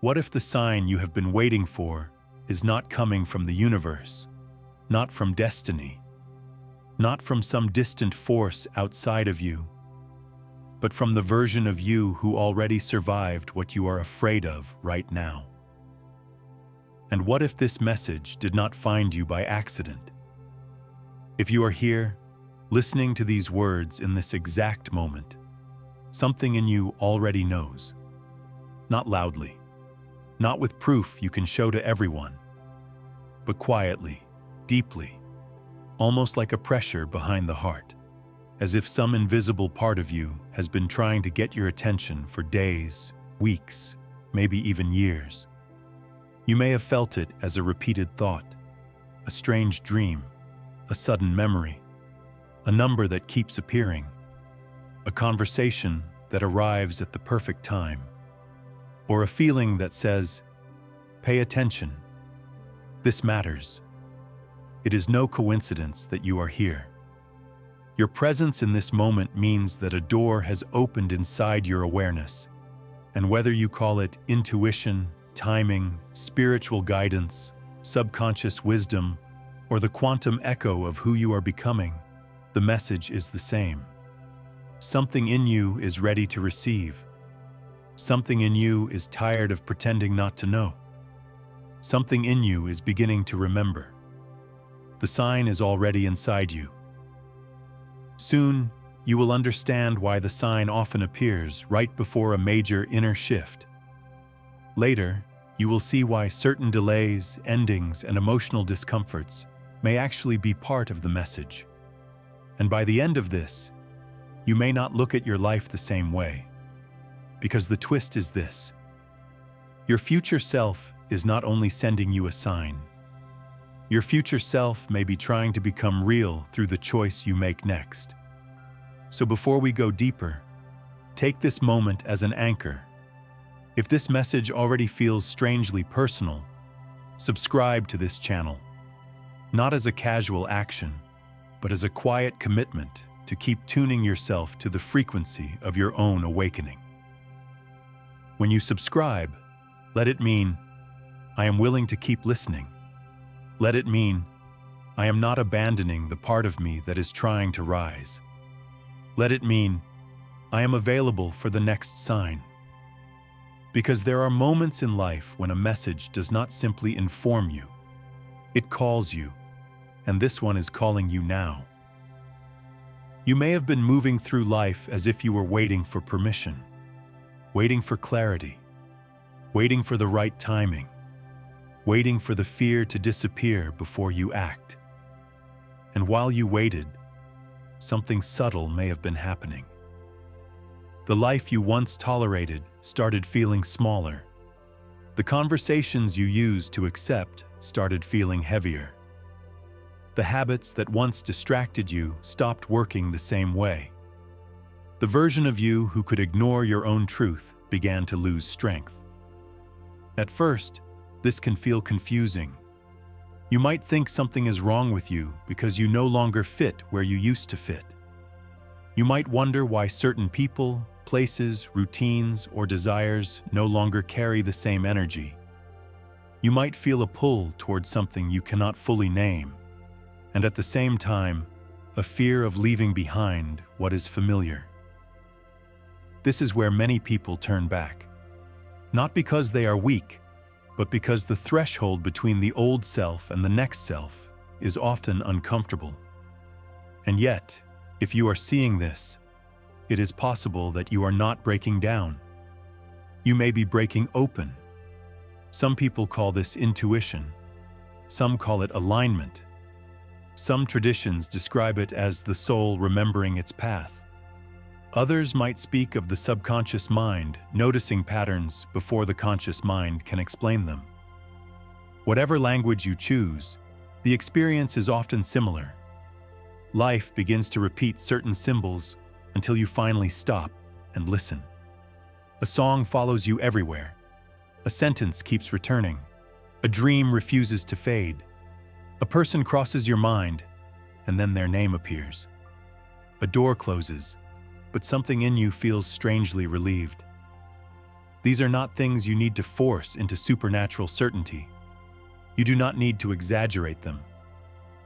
What if the sign you have been waiting for is not coming from the universe, not from destiny, not from some distant force outside of you, but from the version of you who already survived what you are afraid of right now? And what if this message did not find you by accident? If you are here, listening to these words in this exact moment, something in you already knows. Not loudly, not with proof you can show to everyone, but quietly, deeply, almost like a pressure behind the heart, as if some invisible part of you has been trying to get your attention for days, weeks, maybe even years. You may have felt it as a repeated thought, a strange dream, a sudden memory, a number that keeps appearing, a conversation that arrives at the perfect time, or a feeling that says, "Pay attention. This matters." It is no coincidence that you are here. Your presence in this moment means that a door has opened inside your awareness, and whether you call it intuition, timing, spiritual guidance, subconscious wisdom, or the quantum echo of who you are becoming, the message is the same. Something in you is ready to receive. Something in you is tired of pretending not to know. Something in you is beginning to remember. The sign is already inside you. Soon, you will understand why the sign often appears right before a major inner shift. Later, you will see why certain delays, endings, and emotional discomforts may actually be part of the message. And by the end of this, you may not look at your life the same way. Because the twist is this: your future self is not only sending you a sign. Your future self may be trying to become real through the choice you make next. So before we go deeper, take this moment as an anchor. If this message already feels strangely personal, subscribe to this channel, not as a casual action, but as a quiet commitment to keep tuning yourself to the frequency of your own awakening. When you subscribe, let it mean, I am willing to keep listening. Let it mean, I am not abandoning the part of me that is trying to rise. Let it mean, I am available for the next sign. Because there are moments in life when a message does not simply inform you, it calls you, and this one is calling you now. You may have been moving through life as if you were waiting for permission, waiting for clarity, waiting for the right timing, waiting for the fear to disappear before you act. And while you waited, something subtle may have been happening. The life you once tolerated started feeling smaller. The conversations you used to accept started feeling heavier. The habits that once distracted you stopped working the same way. The version of you who could ignore your own truth began to lose strength. At first, this can feel confusing. You might think something is wrong with you because you no longer fit where you used to fit. You might wonder why certain people, places, routines, or desires no longer carry the same energy. You might feel a pull towards something you cannot fully name, and at the same time, a fear of leaving behind what is familiar. This is where many people turn back. Not because they are weak, but because the threshold between the old self and the next self is often uncomfortable. And yet, if you are seeing this, it is possible that you are not breaking down. You may be breaking open. Some people call this intuition. Some call it alignment. Some traditions describe it as the soul remembering its path. Others might speak of the subconscious mind noticing patterns before the conscious mind can explain them. Whatever language you choose, the experience is often similar. Life begins to repeat certain symbols until you finally stop and listen. A song follows you everywhere. A sentence keeps returning. A dream refuses to fade. A person crosses your mind, and then their name appears. A door closes, but something in you feels strangely relieved. These are not things you need to force into supernatural certainty. You do not need to exaggerate them.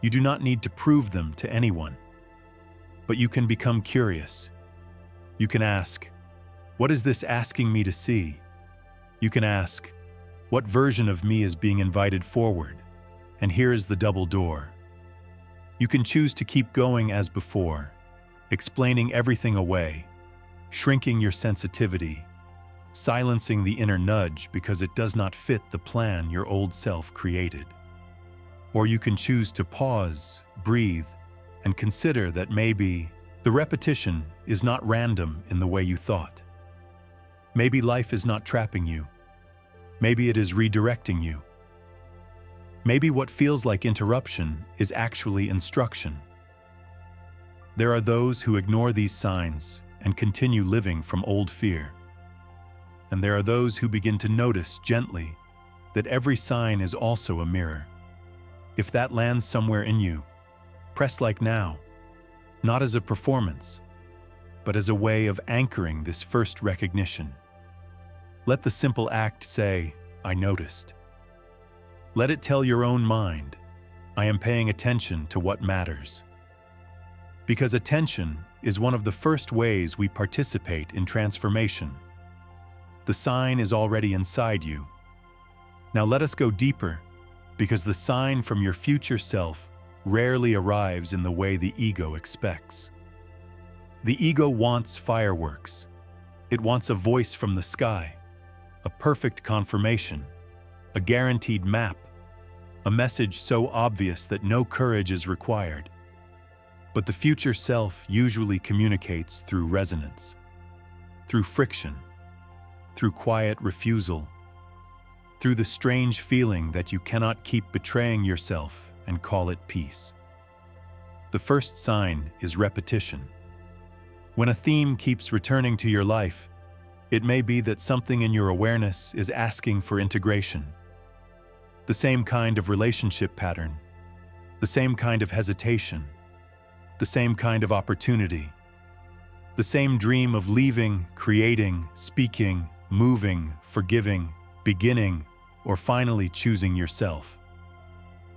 You do not need to prove them to anyone. But you can become curious. You can ask, what is this asking me to see? You can ask, what version of me is being invited forward? And here is the double door. You can choose to keep going as before, explaining everything away, shrinking your sensitivity, silencing the inner nudge because it does not fit the plan your old self created. Or you can choose to pause, breathe, and consider that maybe the repetition is not random in the way you thought. Maybe life is not trapping you. Maybe it is redirecting you. Maybe what feels like interruption is actually instruction. There are those who ignore these signs and continue living from old fear. And there are those who begin to notice gently that every sign is also a mirror. If that lands somewhere in you, press like now, not as a performance, but as a way of anchoring this first recognition. Let the simple act say, I noticed. Let it tell your own mind, I am paying attention to what matters. Because attention is one of the first ways we participate in transformation. The sign is already inside you. Now let us go deeper, because the sign from your future self rarely arrives in the way the ego expects. The ego wants fireworks. It wants a voice from the sky, a perfect confirmation, a guaranteed map, a message so obvious that no courage is required. But the future self usually communicates through resonance, through friction, through quiet refusal, through the strange feeling that you cannot keep betraying yourself and call it peace. The first sign is repetition. When a theme keeps returning to your life, it may be that something in your awareness is asking for integration. The same kind of relationship pattern, the same kind of hesitation, the same kind of opportunity, the same dream of leaving, creating, speaking, moving, forgiving, beginning, or finally choosing yourself.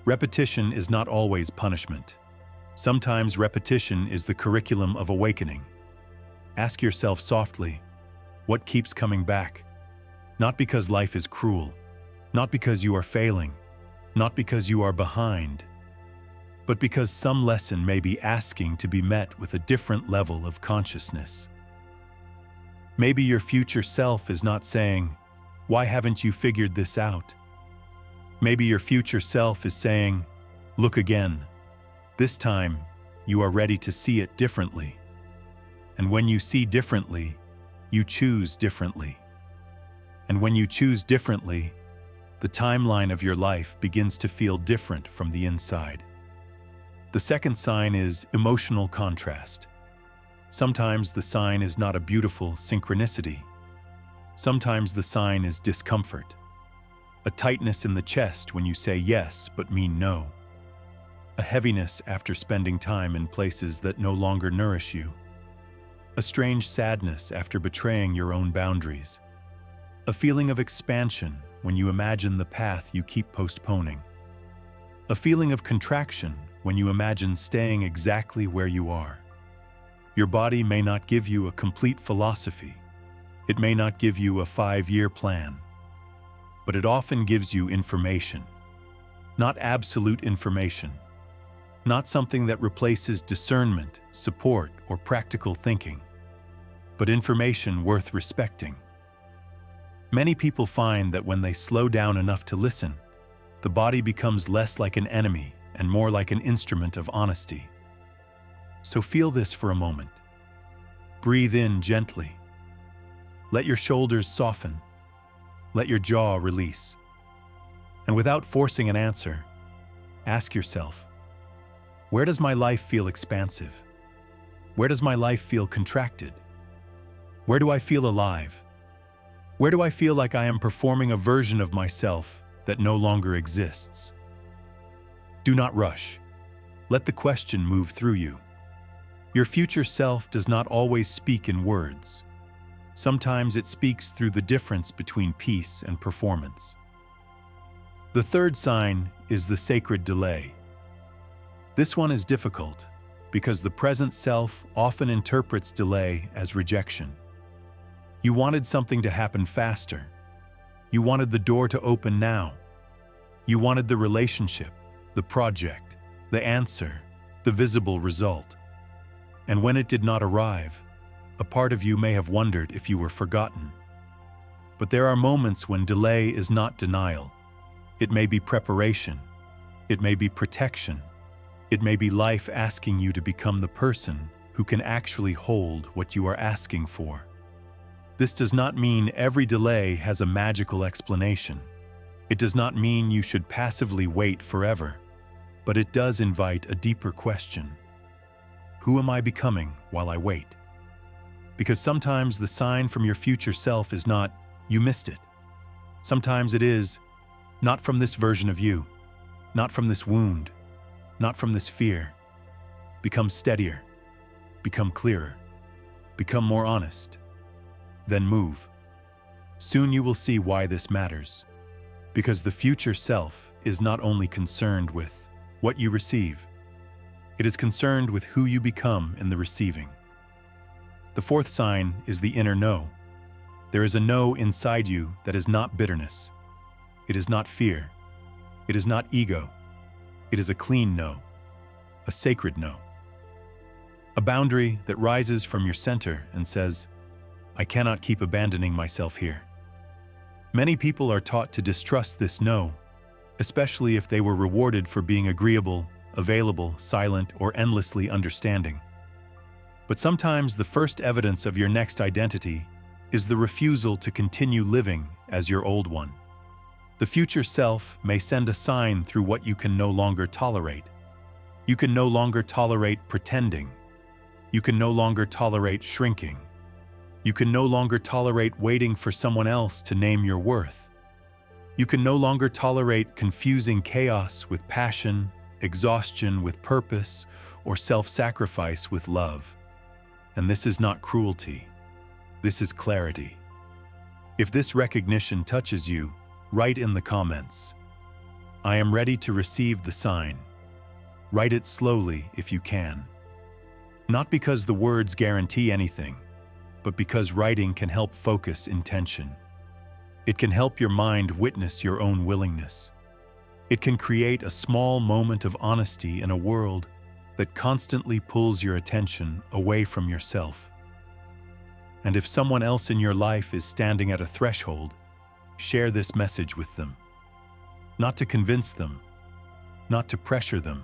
Repetition is not always punishment. Sometimes repetition is the curriculum of awakening. Ask yourself softly, what keeps coming back? Not because life is cruel, not because you are failing, not because you are behind, but because some lesson may be asking to be met with a different level of consciousness. Maybe your future self is not saying, why haven't you figured this out? Maybe your future self is saying, look again. This time, you are ready to see it differently. And when you see differently, you choose differently. And when you choose differently, the timeline of your life begins to feel different from the inside. The second sign is emotional contrast. Sometimes the sign is not a beautiful synchronicity. Sometimes the sign is discomfort. A tightness in the chest when you say yes but mean no. A heaviness after spending time in places that no longer nourish you. A strange sadness after betraying your own boundaries. A feeling of expansion when you imagine the path you keep postponing. A feeling of contraction when you imagine staying exactly where you are. Your body may not give you a complete philosophy. It may not give you a 5-year plan. But it often gives you information. Not absolute information. Not something that replaces discernment, support, or practical thinking. But information worth respecting. Many people find that when they slow down enough to listen, the body becomes less like an enemy and more like an instrument of honesty. So feel this for a moment. Breathe in gently. Let your shoulders soften. Let your jaw release. And without forcing an answer, ask yourself, where does my life feel expansive? Where does my life feel contracted? Where do I feel alive? Where do I feel like I am performing a version of myself that no longer exists? Do not rush. Let the question move through you. Your future self does not always speak in words. Sometimes it speaks through the difference between peace and performance. The third sign is the sacred delay. This one is difficult because the present self often interprets delay as rejection. You wanted something to happen faster. You wanted the door to open now. You wanted the relationship, the project, the answer, the visible result. And when it did not arrive, a part of you may have wondered if you were forgotten. But there are moments when delay is not denial. It may be preparation. It may be protection. It may be life asking you to become the person who can actually hold what you are asking for. This does not mean every delay has a magical explanation. It does not mean you should passively wait forever, but it does invite a deeper question. Who am I becoming while I wait? Because sometimes the sign from your future self is not, you missed it. Sometimes it is, not from this version of you, not from this wound, not from this fear. Become steadier, become clearer, become more honest. Then move. Soon you will see why this matters. Because the future self is not only concerned with what you receive, it is concerned with who you become in the receiving. The fourth sign is the inner no. There is a no inside you that is not bitterness. It is not fear. It is not ego. It is a clean no, a sacred no. A boundary that rises from your center and says, I cannot keep abandoning myself here. Many people are taught to distrust this no, especially if they were rewarded for being agreeable, available, silent, or endlessly understanding. But sometimes the first evidence of your next identity is the refusal to continue living as your old one. The future self may send a sign through what you can no longer tolerate. You can no longer tolerate pretending. You can no longer tolerate shrinking. You can no longer tolerate waiting for someone else to name your worth. You can no longer tolerate confusing chaos with passion, exhaustion with purpose, or self-sacrifice with love. And this is not cruelty. This is clarity. If this recognition touches you, write in the comments, I am ready to receive the sign. Write it slowly if you can. Not because the words guarantee anything, but because writing can help focus intention. It can help your mind witness your own willingness. It can create a small moment of honesty in a world that constantly pulls your attention away from yourself. And if someone else in your life is standing at a threshold, share this message with them. Not to convince them, not to pressure them,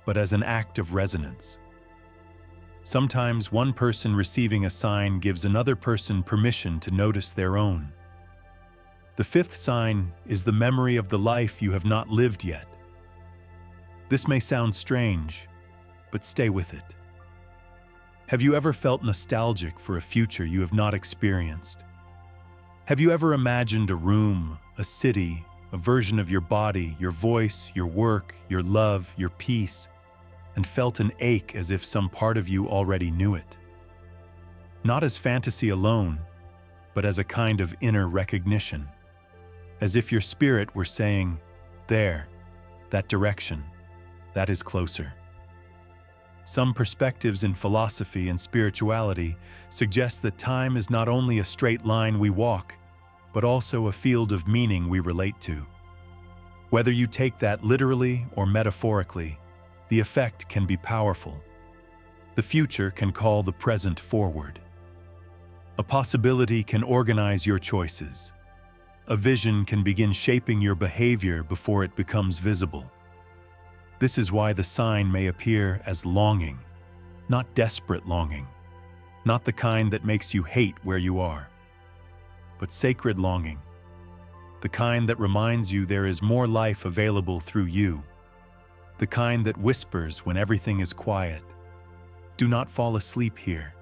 but as an act of resonance. Sometimes one person receiving a sign gives another person permission to notice their own. The fifth sign is the memory of the life you have not lived yet. This may sound strange, but stay with it. Have you ever felt nostalgic for a future you have not experienced? Have you ever imagined a room, a city, a version of your body, your voice, your work, your love, your peace, and felt an ache as if some part of you already knew it? Not as fantasy alone, but as a kind of inner recognition. As if your spirit were saying, there, that direction, that is closer. Some perspectives in philosophy and spirituality suggest that time is not only a straight line we walk, but also a field of meaning we relate to. Whether you take that literally or metaphorically, the effect can be powerful. The future can call the present forward. A possibility can organize your choices. A vision can begin shaping your behavior before it becomes visible. This is why the sign may appear as longing, not desperate longing, not the kind that makes you hate where you are, but sacred longing, the kind that reminds you there is more life available through you, the kind that whispers when everything is quiet, do not fall asleep here.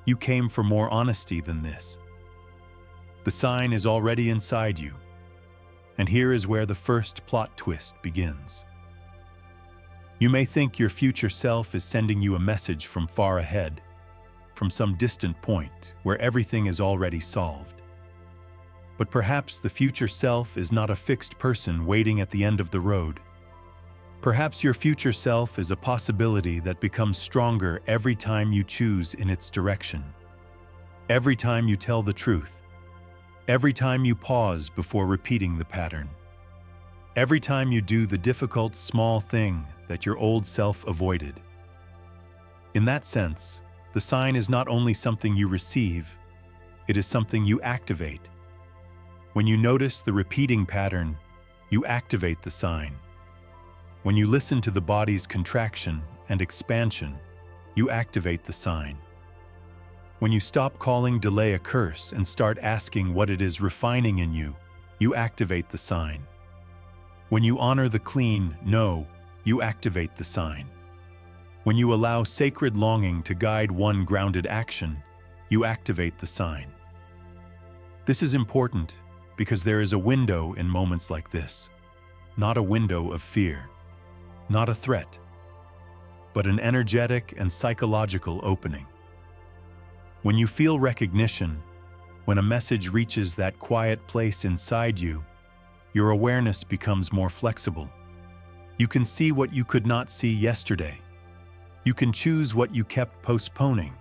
You came for more honesty than this. The sign is already inside you, and here is where the first plot twist begins. You may think your future self is sending you a message from far ahead, from some distant point where everything is already solved. But perhaps the future self is not a fixed person waiting at the end of the road. Perhaps your future self is a possibility that becomes stronger every time you choose in its direction. Every time you tell the truth. Every time you pause before repeating the pattern. Every time you do the difficult small thing that your old self avoided. In that sense, the sign is not only something you receive, it is something you activate. When you notice the repeating pattern, you activate the sign. When you listen to the body's contraction and expansion, you activate the sign. When you stop calling delay a curse and start asking what it is refining in you, you activate the sign. When you honor the clean no, you activate the sign. When you allow sacred longing to guide one grounded action, you activate the sign. This is important because there is a window in moments like this, not a window of fear, not a threat, but an energetic and psychological opening. When you feel recognition, when a message reaches that quiet place inside you, your awareness becomes more flexible. You can see what you could not see yesterday. You can choose what you kept postponing.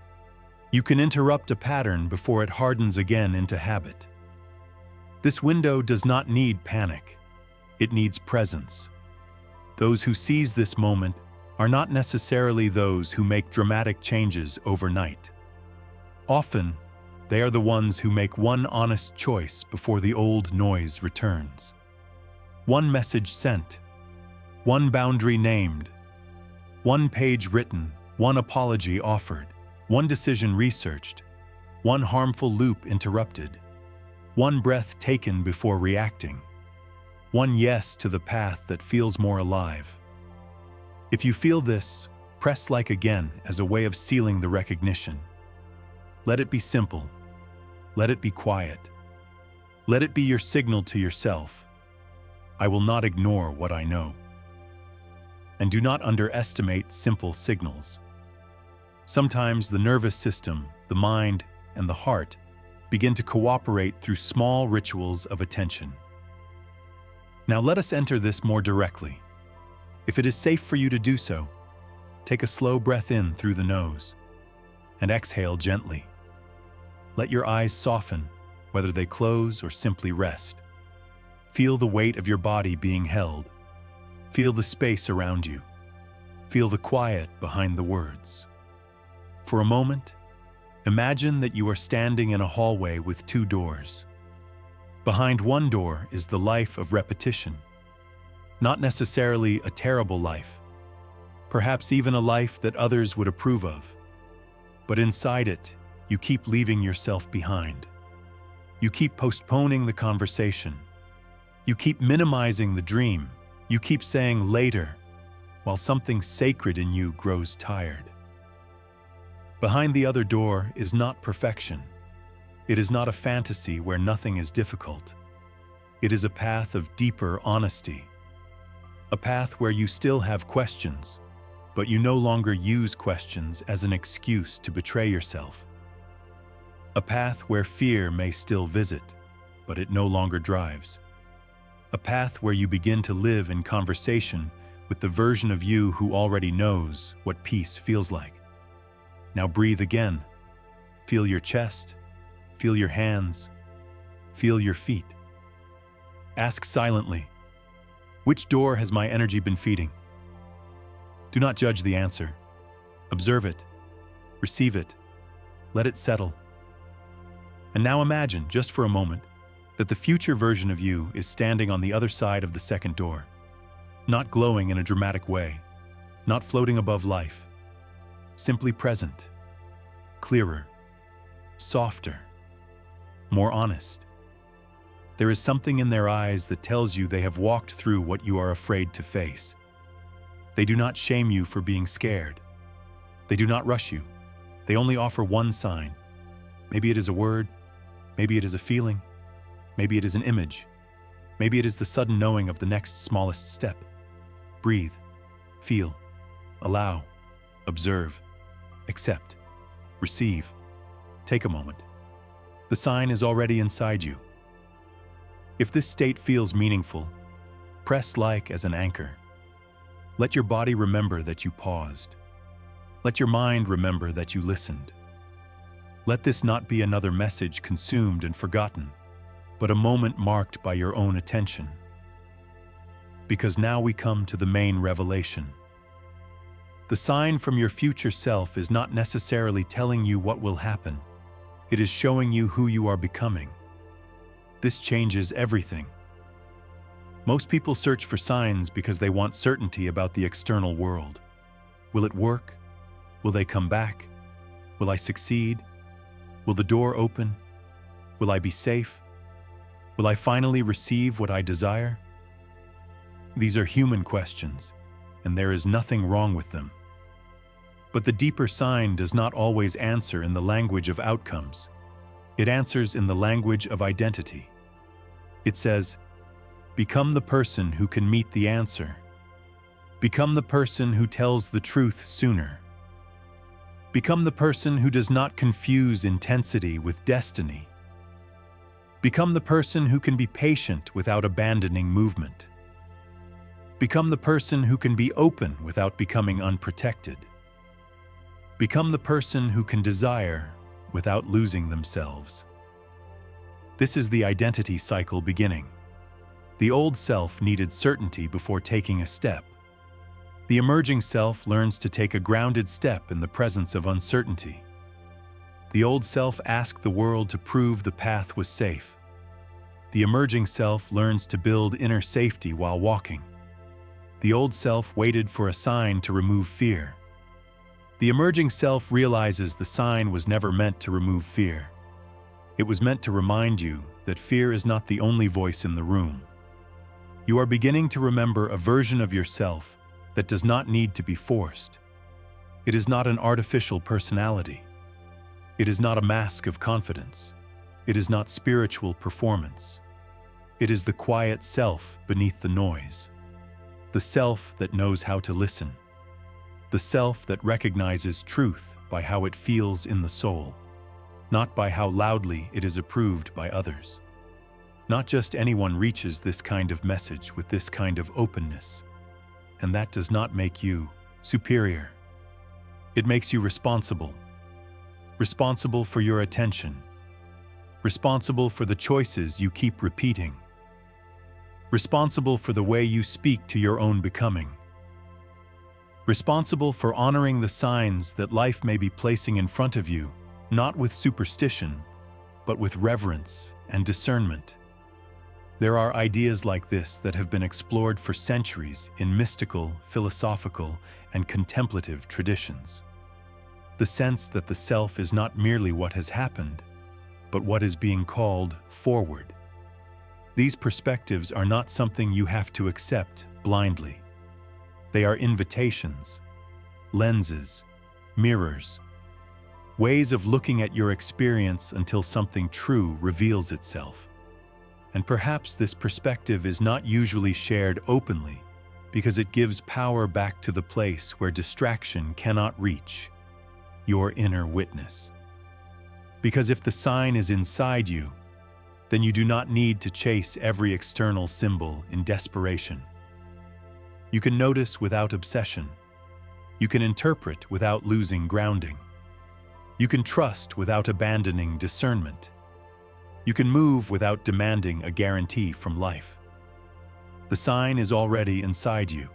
You can interrupt a pattern before it hardens again into habit. This window does not need panic. It needs presence. Those who seize this moment are not necessarily those who make dramatic changes overnight. Often, they are the ones who make one honest choice before the old noise returns. One message sent, one boundary named, one page written, one apology offered, one decision researched, one harmful loop interrupted, one breath taken before reacting, one yes to the path that feels more alive. If you feel this, press like again as a way of sealing the recognition. Let it be simple. Let it be quiet. Let it be your signal to yourself. I will not ignore what I know. And do not underestimate simple signals. Sometimes the nervous system, the mind, and the heart begin to cooperate through small rituals of attention. Now let us enter this more directly. If it is safe for you to do so, take a slow breath in through the nose and exhale gently. Let your eyes soften, whether they close or simply rest. Feel the weight of your body being held. Feel the space around you. Feel the quiet behind the words. For a moment, imagine that you are standing in a hallway with two doors. Behind one door is the life of repetition. Not necessarily a terrible life, perhaps even a life that others would approve of. But inside it, you keep leaving yourself behind. You keep postponing the conversation. You keep minimizing the dream. You keep saying later, while something sacred in you grows tired. Behind the other door is not perfection. It is not a fantasy where nothing is difficult. It is a path of deeper honesty. A path where you still have questions, but you no longer use questions as an excuse to betray yourself. A path where fear may still visit, but it no longer drives. A path where you begin to live in conversation with the version of you who already knows what peace feels like. Now breathe again. Feel your chest. Feel your hands. Feel your feet. Ask silently, which door has my energy been feeding? Do not judge the answer. Observe it. Receive it. Let it settle. And now imagine, just for a moment, that the future version of you is standing on the other side of the second door, not glowing in a dramatic way, not floating above life, simply present, clearer, softer, more honest. There is something in their eyes that tells you they have walked through what you are afraid to face. They do not shame you for being scared. They do not rush you. They only offer one sign. Maybe it is a word. Maybe it is a feeling. Maybe it is an image. Maybe it is the sudden knowing of the next smallest step. Breathe, feel, allow, observe, accept. receive. Take a moment. The sign is already inside you. If this state feels meaningful, press like as an anchor. Let your body remember that you paused. Let your mind remember that you listened. Let this not be another message consumed and forgotten, but a moment marked by your own attention. Because now we come to the main revelation. The sign from your future self is not necessarily telling you what will happen. It is showing you who you are becoming. This changes everything. Most people search for signs because they want certainty about the external world. Will it work? Will they come back? Will I succeed? Will the door open? Will I be safe? Will I finally receive what I desire? These are human questions, and there is nothing wrong with them. But the deeper sign does not always answer in the language of outcomes. It answers in the language of identity. It says, become the person who can meet the answer. Become the person who tells the truth sooner. Become the person who does not confuse intensity with destiny. Become the person who can be patient without abandoning movement. Become the person who can be open without becoming unprotected. Become the person who can desire without losing themselves. This is the identity cycle beginning. The old self needed certainty before taking a step. The emerging self learns to take a grounded step in the presence of uncertainty. The old self asked the world to prove the path was safe. The emerging self learns to build inner safety while walking. The old self waited for a sign to remove fear. The emerging self realizes the sign was never meant to remove fear. It was meant to remind you that fear is not the only voice in the room. You are beginning to remember a version of yourself that does not need to be forced. It is not an artificial personality. It is not a mask of confidence. It is not spiritual performance. It is the quiet self beneath the noise. The self that knows how to listen. The self that recognizes truth by how it feels in the soul, not by how loudly it is approved by others. Not just anyone reaches this kind of message with this kind of openness, and that does not make you superior. It makes you responsible. Responsible for your attention. Responsible for the choices you keep repeating. Responsible for the way you speak to your own becoming. Responsible for honoring the signs that life may be placing in front of you, not with superstition, but with reverence and discernment. There are ideas like this that have been explored for centuries in mystical, philosophical, and contemplative traditions. The sense that the self is not merely what has happened, but what is being called forward. These perspectives are not something you have to accept blindly. They are invitations, lenses, mirrors, ways of looking at your experience until something true reveals itself. And perhaps this perspective is not usually shared openly because it gives power back to the place where distraction cannot reach, your inner witness. Because if the sign is inside you, then you do not need to chase every external symbol in desperation. You can notice without obsession. You can interpret without losing grounding. You can trust without abandoning discernment. You can move without demanding a guarantee from life. The sign is already inside you.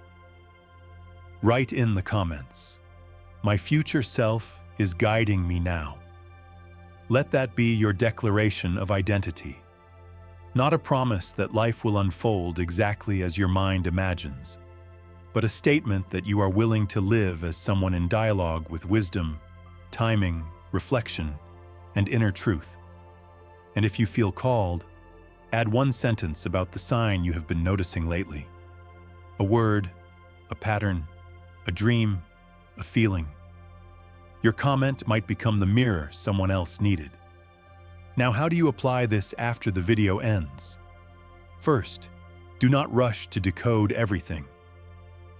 Write in the comments, "My future self is guiding me now." Let that be your declaration of identity. Not a promise that life will unfold exactly as your mind imagines, but a statement that you are willing to live as someone in dialogue with wisdom, timing, reflection, and inner truth. And if you feel called, add one sentence about the sign you have been noticing lately. A word, a pattern, a dream, a feeling. Your comment might become the mirror someone else needed. Now, how do you apply this after the video ends? First, do not rush to decode everything.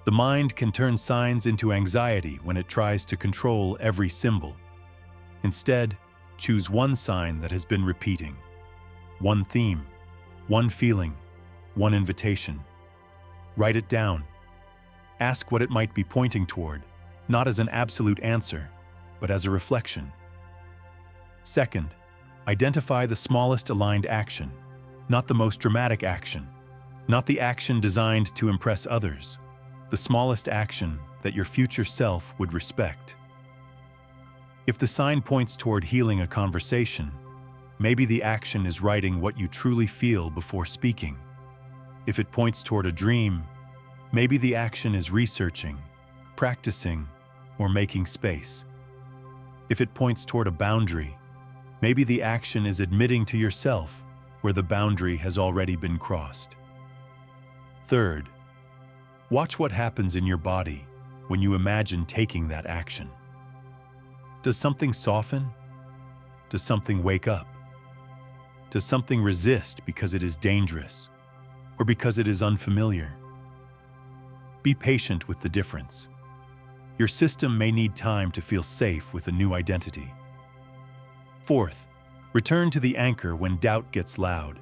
The mind can turn signs into anxiety when it tries to control every symbol. Instead, choose one sign that has been repeating, one theme, one feeling, one invitation. Write it down. Ask what it might be pointing toward, not as an absolute answer, but as a reflection. Second, identify the smallest aligned action, not the most dramatic action, not the action designed to impress others, the smallest action that your future self would respect. If the sign points toward healing a conversation, maybe the action is writing what you truly feel before speaking. If it points toward a dream, maybe the action is researching, practicing, or making space. If it points toward a boundary, maybe the action is admitting to yourself where the boundary has already been crossed. Third, watch what happens in your body when you imagine taking that action. Does something soften? Does something wake up? Does something resist because it is dangerous or because it is unfamiliar? Be patient with the difference. Your system may need time to feel safe with a new identity. Fourth, return to the anchor when doubt gets loud.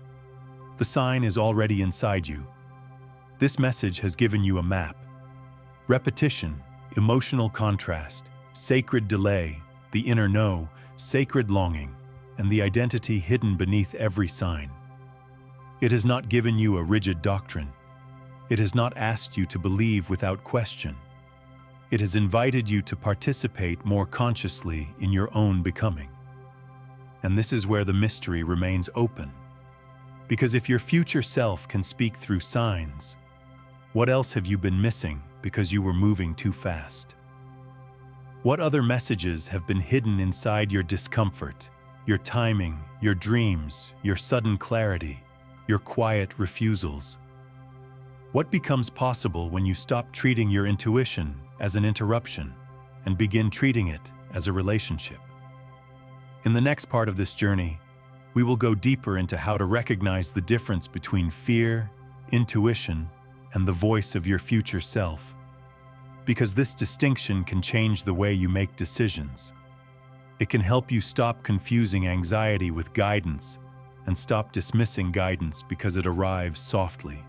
The sign is already inside you. This message has given you a map. Repetition, emotional contrast, sacred delay, the inner no, sacred longing, and the identity hidden beneath every sign. It has not given you a rigid doctrine. It has not asked you to believe without question. It has invited you to participate more consciously in your own becoming. And this is where the mystery remains open. Because if your future self can speak through signs, what else have you been missing because you were moving too fast? What other messages have been hidden inside your discomfort, your timing, your dreams, your sudden clarity, your quiet refusals? What becomes possible when you stop treating your intuition as an interruption and begin treating it as a relationship? In the next part of this journey, we will go deeper into how to recognize the difference between fear, intuition, and the voice of your future self. Because this distinction can change the way you make decisions. It can help you stop confusing anxiety with guidance and stop dismissing guidance because it arrives softly.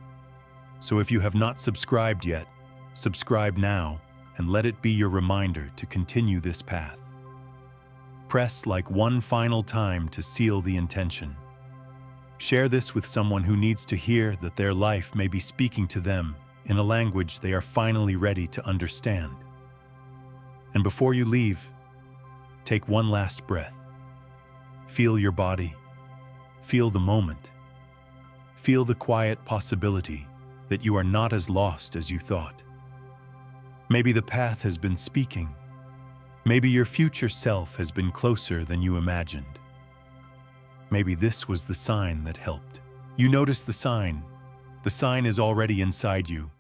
So if you have not subscribed yet, subscribe now and let it be your reminder to continue this path. Press like one final time to seal the intention. Share this with someone who needs to hear that their life may be speaking to them in a language they are finally ready to understand. And before you leave, take one last breath. Feel your body. Feel the moment. Feel the quiet possibility that you are not as lost as you thought. Maybe the path has been speaking. Maybe your future self has been closer than you imagined. Maybe this was the sign that helped. You notice the sign. The sign is already inside you,